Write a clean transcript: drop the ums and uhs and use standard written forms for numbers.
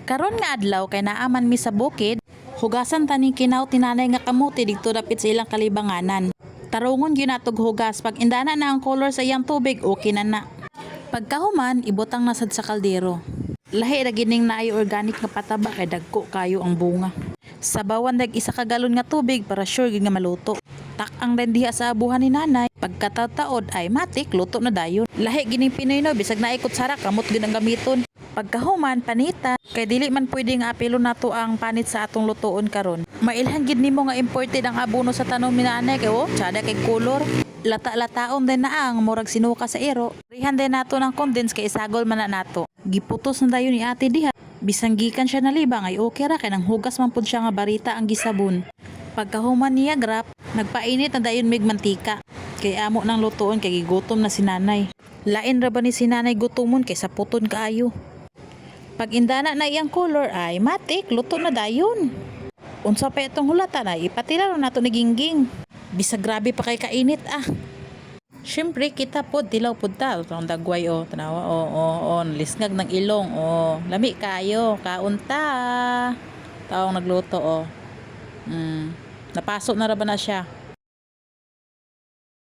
Karon nga adlaw kay naaman mi sa bukid, hugasan tani kinaw tinanay nga kamuti didto dapit sa ilang kalibanganan. Tarungon gyud natog hugas, pag indana na ang color sa iyang tubig, okay na. Pagkahuman, ibutang na sad sa kaldero. Lahi ra gining naay organic nga pataba kay dagko kayo ang bunga. Sabawan dag isa ka galon nga tubig para sure gyud nga maluto. Tak-ang din diha sa abuhan ni nanay, pagkataod ay matik luto na dayon. Lahi gining Pinoy no, bisag naay kutsara kamot gyud ang gamiton. Pagkahuman panita, kay dili man pwede nga apilo nato ang panit sa atong lutoon karon. Mailhan gid nimo nga imported ang abono sa tanom ni nanay kay tsada kay color. Lata-lataon din na ang murag sinuka sa iro. Rihan din nato ng condense kay isagol man na nato. Giputos na dayon ni ate diha. Bisang gikan siya nalibang ay okay ra kay nang hugas man pud siya nga barita ang gisabon. Pagkahuman niya grap, nagpainit na dayon mig mantika. Kay amo nang lutoon kay gigutom na si nanay. Lain ra ba ni si nanay gutomon kay sa puton kaayo. Pag indana na iyang color ay matik luto na dayon. Unsa pa itong hulata na ipatira na nato ni gingging. Bisag grabe pa kay kainit Syempre kita pod tilaw pod ta ang dagway tanawa lisngag ng ilong lami kayo kaunta taong nagluto napasok na ra ba na siya.